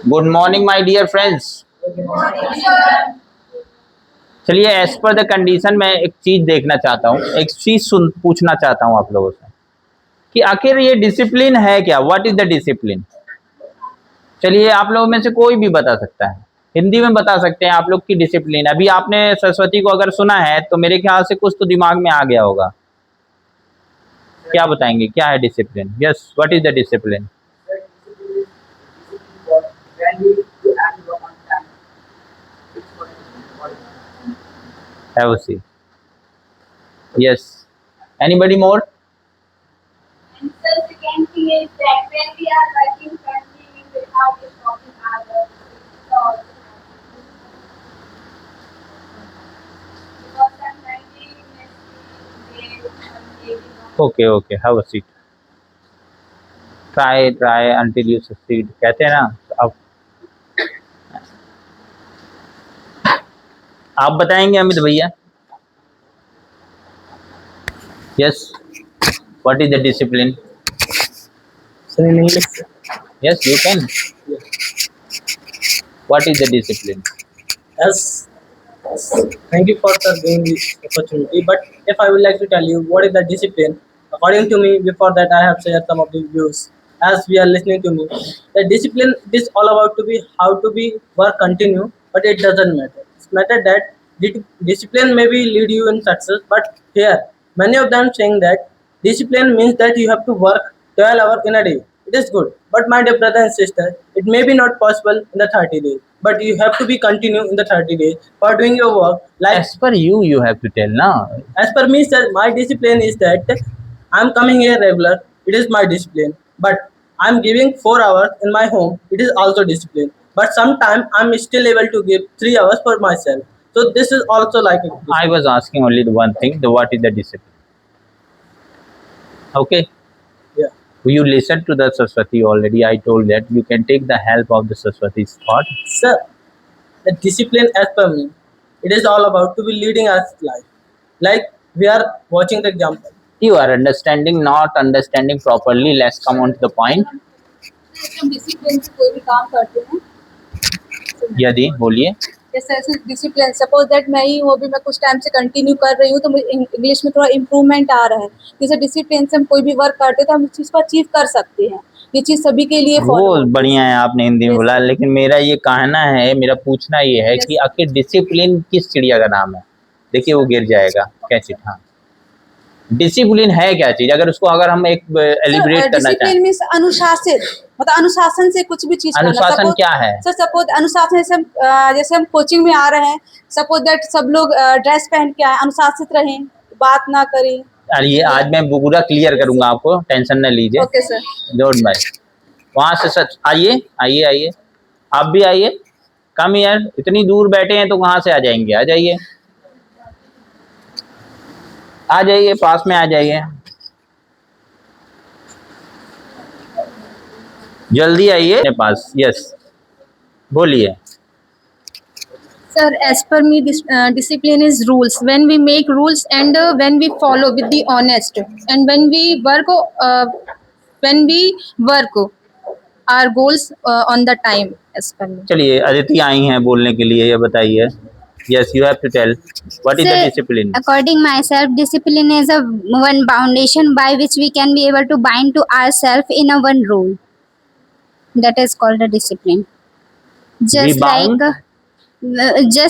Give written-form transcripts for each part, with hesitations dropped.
Good morning my dear friends. चलिए, as per the condition मैं एक चीज देखना चाहता हूँ, एक चीज पूछना चाहता हूँ आप लोगों से कि आखिर ये डिसिप्लिन है क्या? What is the discipline? चलिए, आप लोगों में से कोई भी बता सकता है, हिंदी में बता सकते हैं आप लोग की डिसिप्लिन। अभी आपने सरस्वती को अगर सुना है तो मेरे ख्याल से कुछ तो दिमाग में आ गया होगा। क्या बताएंगे, क्या है discipline? Yes, what is the discipline? Have a seat. Yes. Anybody more? And the second thing is that when we are working continuing without stopping others, it's also because sometimes we miss the Okay, okay. Have a seat. Try until you succeed. कहते हैं ना। अब आप बताएंगे अमित भैया? Yes. What is the discipline? Sir, in English. Yes, you can. What is the discipline? Yes. Thank you for sir giving this opportunity. But if I would like to tell you what is the discipline, according to me, before that I have shared some of the views. As we are listening to me, the discipline is all about to be how to be work continue, but it doesn't matter. It's matter that discipline maybe lead you in success, but here many of them saying that discipline means that you have to work 12 hours in a day. It is good, but my dear brother and sister, it may be not possible in the 30 days, but you have to be continue in the 30 days for doing your work. Like As per you have to tell now. as per me, sir, my discipline is that I'm coming here regular. It is my discipline, but I'm giving 4 hours in my home. It is also discipline. But sometimes I'm still able to give 3 hours for myself. So this is also like a discipline. I was asking only the one thing, the what is the discipline? Okay. Yeah. You listened to the Saraswati already. I told that you can take the help of the Saraswati's thought. Sir, the discipline as per me, it is all about to be leading us life. Like we are watching the example. You are understanding, not understanding properly. Let's come on to the point. हम discipline से कोई भी काम करते हैं यदि बोलिए। जैसे ऐसे डिसिप्लिन सपोज दैट मैं ही वो भी मैं कुछ टाइम से कंटिन्यू कर रही हूँ तो मुझे इंग्लिश में थोड़ा इम्प्रूवमेंट आ रहा है। जैसे डिसिप्लिन से हम कोई भी वर्क करते हैं तो हम इस चीज़ को अचीव कर सकते हैं। ये चीज़ सभी के लिए वो बढ़िया है, आपने हिंदी में बोला, लेकिन मेरा ये कहना है, मेरा पूछना ये है कि आखिर डिसिप्लिन किस चिड़िया का नाम है? देखिए वो गिर जाएगा कैसे। हाँ, डिसिप्लिन है क्या चीज? अगर उसको अगर हम एक एलिब्रेट करना चाहें, डिसिप्लिन मींस अनुशासित, मतलब अनुशासन से कुछ भी चीज करना। अनुशासन क्या है? सर सपोज अनुशासन जैसे हम कोचिंग में आ रहे हैं, सपोज दैट सब लोग ड्रेस पहन के आए, अनुशासित रहें, बात ना करें। अरे ये आज मैं पूरा क्लियर करूंगा आपको, टेंशन न लीजिए। Okay sir, don't mind. वहां से सच आइए आइए आइए, आप भी आइए। कम यार, इतनी दूर बैठे हैं तो कहाँ से आ जाएंगे? आ जाइए आ जाइए, पास में आ जाइए, जल्दी आइए मेरे पास। यस, बोलिए। sir, as per me discipline is rules. When we make rules and when we follow with the honest, and when we work our goals on the time, as per me. चलिए, अदिति आई हैं बोलने के लिए, ये बताइए। Yes, you have to tell what is the discipline. According myself, discipline is a one foundation by which we can be able to bind to ourselves in a one rule. That is called a discipline. Just bound?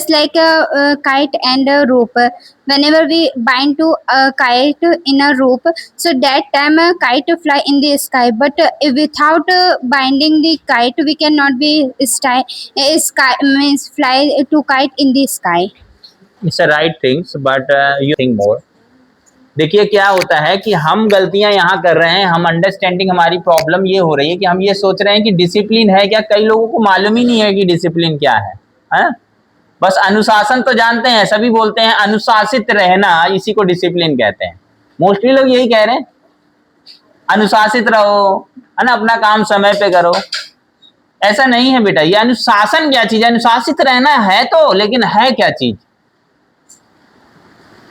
like a kite and a rope. Whenever we bind to a kite in a rope, so that time a kite fly in the sky. But without binding the kite, we cannot be fly to kite in the sky. It's a right things, but you think more. देखिए क्या होता है कि हम गलतियां यहाँ कर रहे हैं, हम अंडरस्टैंडिंग, हमारी प्रॉब्लम ये हो रही है कि हम ये सोच रहे हैं कि डिसिप्लिन है क्या। कई लोगों को मालूम ही नहीं है कि डिसिप्लिन क्या है? बस अनुशासन तो जानते हैं, सभी बोलते हैं अनुशासित रहना, इसी को डिसिप्लिन कहते हैं। मोस्टली लोग यही कह रहे हैं, अनुशासित रहो, है ना, अपना काम समय पे करो। ऐसा नहीं है बेटा। ये अनुशासन क्या चीज है? अनुशासित रहना है तो, लेकिन है क्या चीज?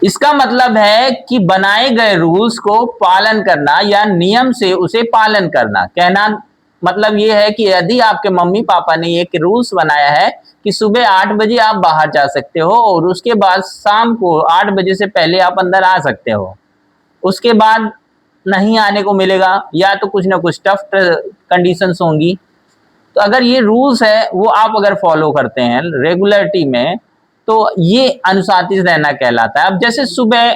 इसका मतलब है कि बनाए गए रूल्स को पालन करना या नियम से उसे पालन करना। कहना मतलब ये है कि यदि आपके मम्मी पापा ने एक रूल्स बनाया है कि सुबह 8 बजे आप बाहर जा सकते हो और उसके बाद शाम को 8 बजे से पहले आप अंदर आ सकते हो, उसके बाद नहीं आने को मिलेगा या तो कुछ ना कुछ टफ कंडीशंस होंगी। तो अगर ये रूल्स है वो आप अगर फॉलो करते हैं रेगुलरिटी में, तो ये अनुशासित रहना कहलाता है। अब जैसे सुबह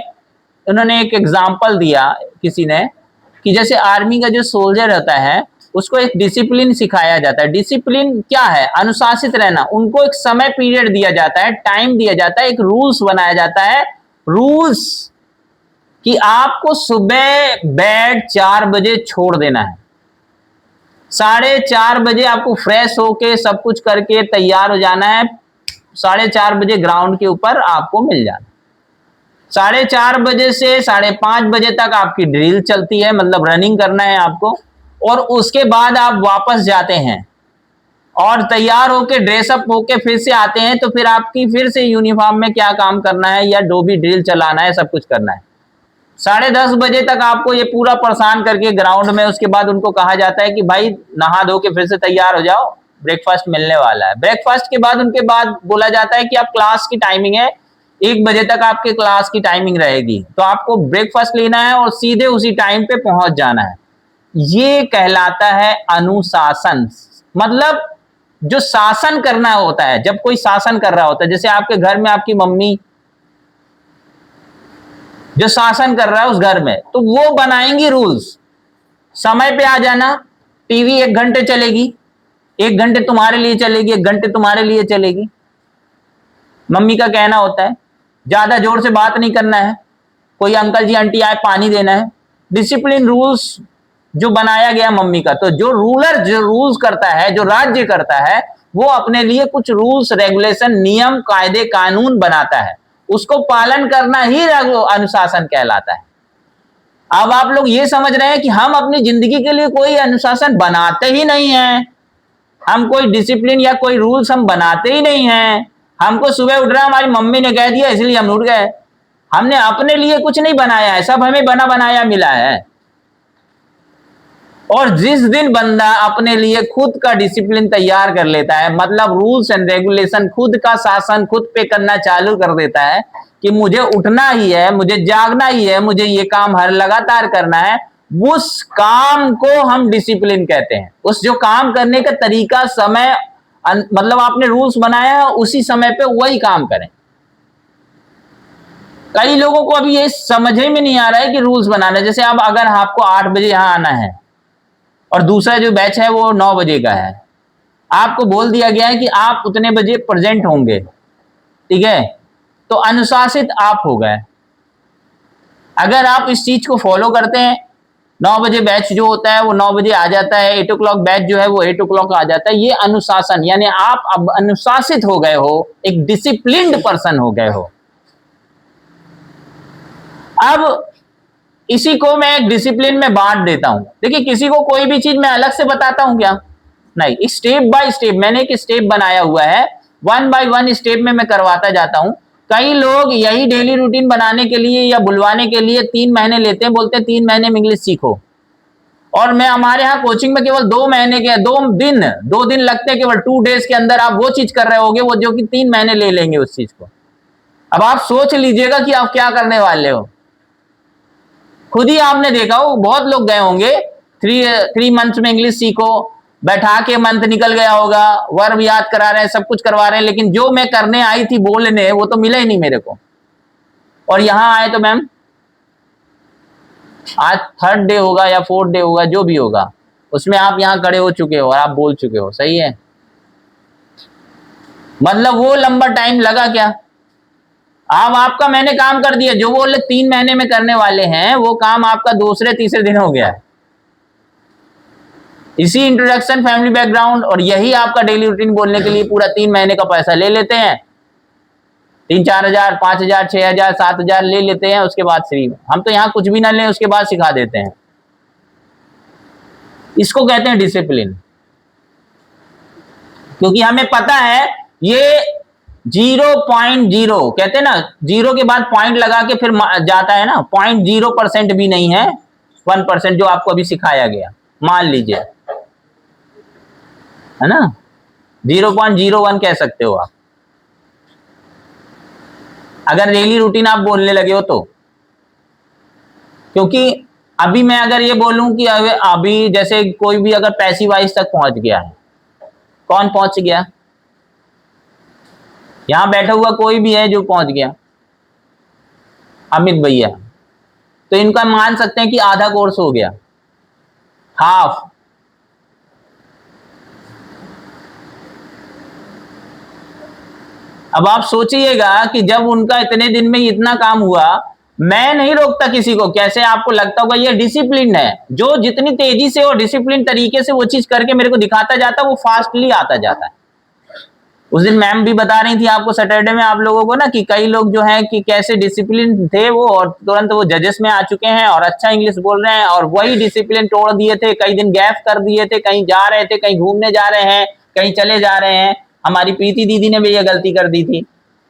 उन्होंने एक एग्जाम्पल दिया किसी ने कि जैसे आर्मी का जो सोल्जर होता है उसको एक डिसिप्लिन सिखाया जाता है। डिसिप्लिन क्या है? अनुशासित रहना। उनको एक समय पीरियड दिया जाता है, टाइम दिया जाता है, एक रूल्स बनाया जाता है। रूल्स कि आपको सुबह बेड 4 बजे छोड़ देना है, 4:30 बजे आपको फ्रेश होके सब कुछ करके तैयार हो जाना है, 4:30 बजे ग्राउंड के ऊपर आपको मिल जाना। 4:30 बजे से 5:30 बजे तक आपकी ड्रिल चलती है, मतलब रनिंग करना है आपको, और उसके बाद आप वापस जाते हैं और तैयार होके ड्रेसअप होके फिर से आते हैं, तो फिर आपकी फिर से यूनिफॉर्म में क्या काम करना है या जो भी ड्रिल चलाना है सब कुछ करना है। 10:30 बजे तक आपको ये पूरा परेशान करके ग्राउंड में, उसके बाद उनको कहा जाता है कि भाई नहा धो के फिर से तैयार हो जाओ, ब्रेकफास्ट मिलने वाला है। ब्रेकफास्ट के बाद उनके बाद बोला जाता है कि आप क्लास की टाइमिंग है, 1 बजे तक आपके क्लास की टाइमिंग रहेगी, तो आपको ब्रेकफास्ट लेना है और सीधे उसी टाइम पे पहुंच जाना है। ये कहलाता है अनुशासन। मतलब जो शासन करना होता है, जब कोई शासन कर रहा होता है, जैसे आपके घर में आपकी मम्मी जो शासन कर रहा है उस घर में, तो वो बनाएंगी रूल्स। समय पे आ जाना, टीवी 1 घंटे चलेगी, 1 घंटे तुम्हारे लिए चलेगी, 1 घंटे तुम्हारे लिए चलेगी। मम्मी का कहना होता है ज्यादा जोर से बात नहीं करना है, कोई अंकल जी आंटी आए पानी देना है। डिसिप्लिन रूल्स जो बनाया गया मम्मी का। तो जो रूलर जो रूल्स करता है, जो राज्य करता है, वो अपने लिए कुछ रूल्स रेगुलेशन नियम कायदे कानून बनाता है, उसको पालन करना ही अनुशासन कहलाता है। अब आप लोग ये समझ रहे हैं कि हम अपनी जिंदगी के लिए कोई अनुशासन बनाते ही नहीं है, हम कोई डिसिप्लिन या कोई रूल्स हम बनाते ही नहीं हैं। हमको सुबह उठ रहा है, हमारी मम्मी ने कह दिया इसलिए हम उठ गए, हमने अपने लिए कुछ नहीं बनाया है, सब हमें बना बनाया मिला है। और जिस दिन बंदा अपने लिए खुद का डिसिप्लिन तैयार कर लेता है, मतलब रूल्स एंड रेगुलेशन, खुद का शासन खुद पे करना चालू कर देता है कि मुझे उठना ही है, मुझे जागना ही है, मुझे ये काम हर लगातार करना है, उस काम को हम डिसिप्लिन कहते हैं। उस जो काम करने का तरीका, समय, मतलब आपने रूल्स बनाया है उसी समय पे वही काम करें। कई लोगों को अभी ये समझ में नहीं आ रहा है कि रूल्स बनाना, जैसे अब अगर आपको 8 बजे यहां आना है और दूसरा जो बैच है वो 9 बजे का है, आपको बोल दिया गया है कि आप उतने बजे प्रेजेंट होंगे, ठीक है, तो अनुशासित आप हो गए। अगर आप इस चीज को फॉलो करते हैं, 9 बजे बैच जो होता है वो 9 बजे आ जाता है, 8 o'clock बैच जो है वो 8 o'clock आ जाता है, ये अनुशासन, यानी आप अब अनुशासित हो गए हो, एक डिसिप्लिन्ड पर्सन हो गए हो। अब इसी को मैं एक डिसिप्लिन में बांट देता हूं। देखिए, किसी को कोई भी चीज मैं अलग से बताता हूं क्या? नहीं, स्टेप बाय स्टेप मैंने एक स्टेप बनाया हुआ है, 1 by 1 स्टेप में मैं करवाता जाता हूं। कई लोग यही डेली रूटीन बनाने के लिए या बुलवाने के लिए 3 महीने लेते हैं, बोलते हैं 3 महीने में इंग्लिश सीखो, और मैं हमारे यहाँ कोचिंग में केवल 2 महीने के 2 दिन लगते हैं, केवल 2 days के अंदर आप वो चीज कर रहे होगे वो जो कि 3 महीने ले लेंगे उस चीज को। अब आप सोच लीजिएगा कि आप क्या करने वाले हो। खुद ही आपने देखा हो, बहुत लोग गए होंगे 3 months में इंग्लिश सीखो, बैठा के मंथ निकल गया होगा, वर्ब याद करा रहे हैं, सब कुछ करवा रहे हैं, लेकिन जो मैं करने आई थी बोलने वो तो मिला ही नहीं मेरे को। और यहां आए तो मैम आज 3rd डे होगा या 4th डे होगा, जो भी होगा, उसमें आप यहां खड़े हो चुके हो और आप बोल चुके हो, सही है। मतलब वो लंबा टाइम लगा क्या? अब आपका मैंने काम कर दिया, जो वो 3 महीने में करने वाले हैं वो काम आपका दूसरे तीसरे दिन हो गया है। इसी इंट्रोडक्शन, फैमिली बैकग्राउंड और यही आपका डेली रूटीन बोलने के लिए पूरा 3 महीने का पैसा ले लेते हैं। 3-4 हजार, 5 हजार, 6 हजार, 7 हजार ले लेते हैं, उसके बाद फ्री। हम तो यहाँ कुछ भी ना लें, उसके बाद सिखा देते हैं। इसको कहते हैं डिसिप्लिन, क्योंकि हमें पता है ये 0.0 कहते हैं ना, 0 के बाद पॉइंट लगा के फिर जाता है ना, 0.0% भी नहीं है, 1% जो आपको अभी सिखाया गया। मान लीजिए है ना, 0.01 कह सकते हो आप, अगर डेली रूटीन आप बोलने लगे हो तो। क्योंकि अभी मैं अगर ये बोलूं कि अभी जैसे कोई भी अगर पैसिव वॉइस तक पहुंच गया है, कौन पहुंच गया, यहां बैठा हुआ कोई भी है जो पहुंच गया, अमित भैया, तो इनका मान सकते हैं कि आधा कोर्स हो गया, हाफ। अब आप सोचिएगा कि जब उनका इतने दिन में इतना काम हुआ, मैं नहीं रोकता किसी को, कैसे आपको लगता होगा ये डिसिप्लिन है, जो जितनी तेजी से और डिसिप्लिन तरीके से वो चीज करके मेरे को दिखाता जाता है वो फास्टली आता जाता है। उस दिन मैम भी बता रही थी आपको सैटरडे में आप लोगों को ना कि कई लोग जो है कि कैसे डिसिप्लिन थे वो, और तुरंत वो जजेस में आ चुके हैं और अच्छा इंग्लिश बोल रहे हैं, और वही डिसिप्लिन तोड़ दिए थे, कई दिन गैप कर दिए थे, कहीं जा रहे थे, कहीं घूमने जा रहे हैं, कहीं चले जा रहे हैं। हमारी प्रीति दीदी ने भी ये गलती कर दी थी,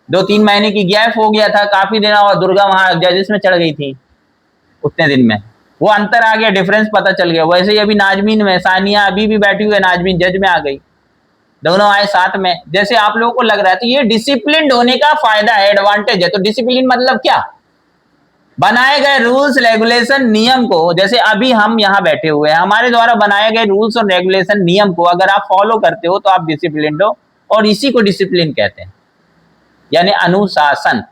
2-3 महीने की गैप हो गया था काफी दिन, और दुर्गा वहां जजेस में चढ़ गई थी उतने दिन में, वो अंतर आ गया, डिफरेंस पता चल गया। वैसे ही अभी नाजमीन में, सानिया अभी भी बैठी हुई है, नाजमीन जज में आ गई, दोनों आए साथ में। जैसे आप लोगों को लग रहा है तो ये डिसिप्लिन होने का फायदा है, एडवांटेज है। तो डिसिप्लिन मतलब क्या, बनाए गए रूल्स रेगुलेशन नियम को, जैसे अभी हम यहाँ बैठे हुए हैं, हमारे द्वारा बनाए गए रूल्स और रेगुलेशन नियम को अगर आप फॉलो करते हो तो आप डिसिप्लिन हो, और इसी को डिसिप्लिन कहते हैं, यानी अनुशासन।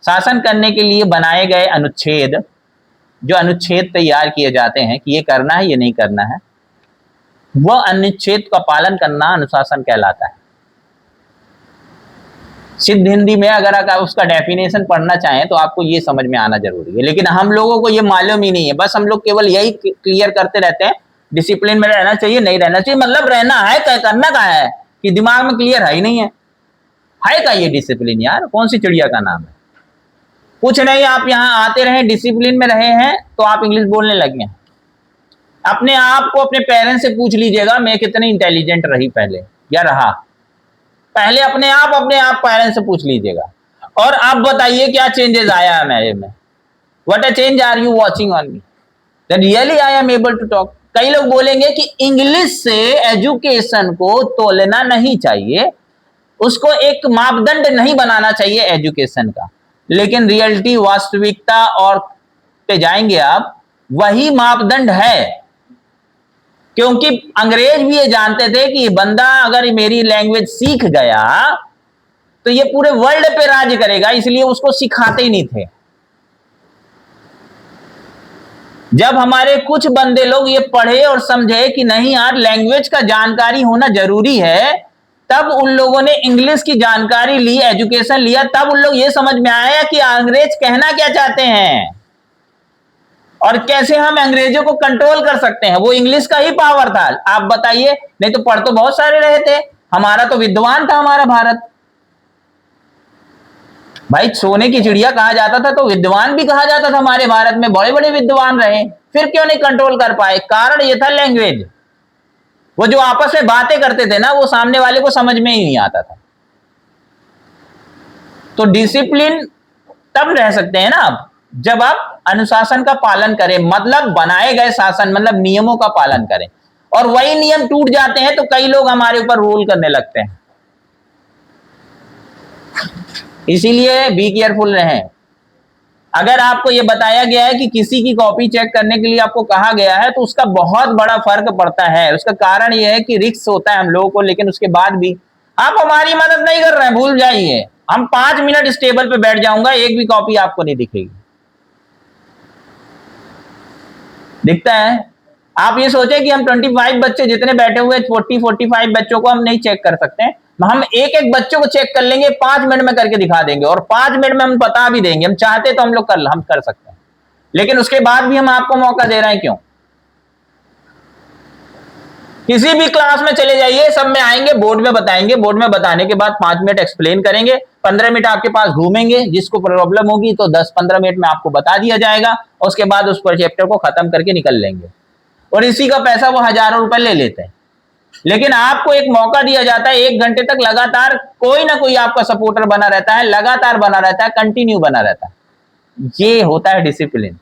शासन करने के लिए बनाए गए अनुच्छेद, जो अनुच्छेद तैयार किए जाते हैं कि ये करना है ये नहीं करना है, वह अनुच्छेद का पालन करना अनुशासन कहलाता है। सिद्ध हिंदी में अगर आप उसका डेफिनेशन पढ़ना चाहें तो आपको ये समझ में आना जरूरी है, लेकिन हम लोगों को ये मालूम ही नहीं है। बस हम लोग केवल यही क्लियर करते रहते हैं डिसिप्लिन में रहना चाहिए, नहीं रहना चाहिए, मतलब रहना है, करना क्या है कि दिमाग में क्लियर है ही नहीं है का ये डिसिप्लिन, यार कौन सी चिड़िया का नाम है, कुछ नहीं। आप यहाँ आते रहे, डिसिप्लिन में रहे हैं तो आप इंग्लिश बोलने लगे हैं। अपने आप को अपने पेरेंट्स से पूछ लीजिएगा मैं कितनी इंटेलिजेंट रही पहले या रहा, पहले अपने आप पेरेंट्स से पूछ लीजिएगा, और आप बताइए क्या चेंजेस आया है मेरे में, what a change are you watching on me that really I am able to talk. कई लोग बोलेंगे कि इंग्लिश से एजुकेशन को तोलना नहीं चाहिए, उसको एक मापदंड नहीं बनाना चाहिए एजुकेशन का, लेकिन रियलिटी वास्तविकता और पे जाएंगे आप, वही मापदंड है। क्योंकि अंग्रेज भी ये जानते थे कि बंदा अगर मेरी लैंग्वेज सीख गया तो ये पूरे वर्ल्ड पे राज करेगा, इसलिए उसको सिखाते ही नहीं थे। जब हमारे कुछ बंदे लोग ये पढ़े और समझे कि नहीं यार लैंग्वेज का जानकारी होना जरूरी है, तब उन लोगों ने इंग्लिश की जानकारी ली, एजुकेशन लिया, तब उन लोग ये समझ में आया कि अंग्रेज कहना क्या चाहते हैं और कैसे हम अंग्रेजों को कंट्रोल कर सकते हैं। वो इंग्लिश का ही पावर था, आप बताइए, नहीं तो पढ़ तो बहुत सारे रहे थे, हमारा तो विद्वान था हमारा भारत भाई, सोने की चिड़िया कहा जाता था तो विद्वान भी कहा जाता था, हमारे भारत में बड़े बड़े विद्वान रहे, फिर क्यों नहीं कंट्रोल कर पाए? कारण ये था लैंग्वेज। वो जो आपस में बातें करते थे ना, वो सामने वाले को समझ में ही नहीं आता था। तो डिसिप्लिन तब रह सकते हैं ना आप, जब आप अनुशासन का पालन करें, मतलब बनाए गए शासन मतलब नियमों का पालन करें, और वही नियम टूट जाते हैं तो कई लोग हमारे ऊपर रूल करने लगते हैं। इसीलिए बी केयरफुल रहें। अगर आपको यह बताया गया है कि किसी की कॉपी चेक करने के लिए आपको कहा गया है तो उसका बहुत बड़ा फर्क पड़ता है। उसका कारण यह है कि रिस्क होता है हम लोगों को, लेकिन उसके बाद भी आप हमारी मदद नहीं कर रहे हैं, भूल जाइए। हम 5 मिनट इस टेबल पे बैठ जाऊंगा, एक भी कॉपी आपको नहीं दिखेगी। दिखता है? आप ये सोचे कि हम 25 बच्चे जितने बैठे हुए 40-45 बच्चों को हम नहीं चेक कर सकते हैं? हम एक एक बच्चों को चेक कर लेंगे, 5 मिनट में करके दिखा देंगे, और 5 मिनट में हम बता भी देंगे। हम चाहते तो हम लोग हम कर सकते हैं, लेकिन उसके बाद भी हम आपको मौका दे रहे हैं, क्यों? किसी भी क्लास में चले जाइए, सब में आएंगे, बोर्ड में बताएंगे, बोर्ड में बताने के बाद 5 मिनट एक्सप्लेन करेंगे, 15 मिनट आपके पास घूमेंगे, जिसको प्रॉब्लम होगी तो 10-15 मिनट में आपको बता दिया जाएगा, उसके बाद उस पर चैप्टर को खत्म करके निकल लेंगे, और इसी का पैसा वो हजारों रुपए ले लेते हैं। लेकिन आपको एक मौका दिया जाता है, 1 घंटे तक लगातार कोई ना कोई आपका सपोर्टर बना रहता है, लगातार बना रहता है, कंटिन्यू बना रहता है। ये होता है डिसिप्लिन।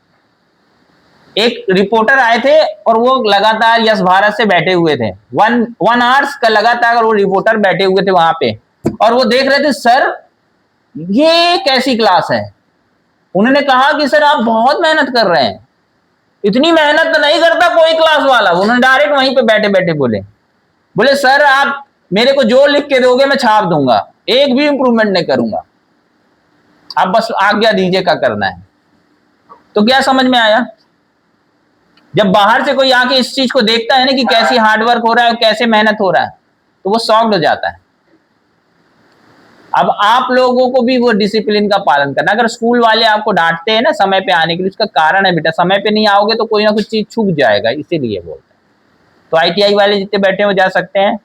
एक रिपोर्टर आए थे और वो लगातार यस भारत से बैठे हुए थे, वन आवर्स का लगातार वो रिपोर्टर बैठे हुए थे वहां पे, और वो देख रहे थे सर ये कैसी क्लास है। उन्होंने कहा कि सर आप बहुत मेहनत कर रहे हैं, इतनी मेहनत तो नहीं करता कोई क्लास वाला। उन्होंने डायरेक्ट वहीं पे बैठे बैठे बोले सर आप मेरे को जो लिख के दोगे मैं छाप दूंगा, एक भी इंप्रूवमेंट नहीं करूंगा, आप बस आज्ञा दीजिए क्या करना है। तो क्या समझ में आया? जब बाहर से कोई आके इस चीज को देखता है ना कि कैसी हार्डवर्क हो रहा है और कैसे मेहनत हो रहा है, तो वो शॉक्ड हो जाता है। अब आप लोगों को भी वो डिसिप्लिन का पालन करना। अगर स्कूल वाले आपको डांटते हैं ना समय पे आने के लिए, उसका कारण है बेटा, समय पे नहीं आओगे तो कोई ना कुछ चीज छूट जाएगा, इसीलिए बोलते हैं। तो ITI वाले जितने बैठे हो जा सकते हैं।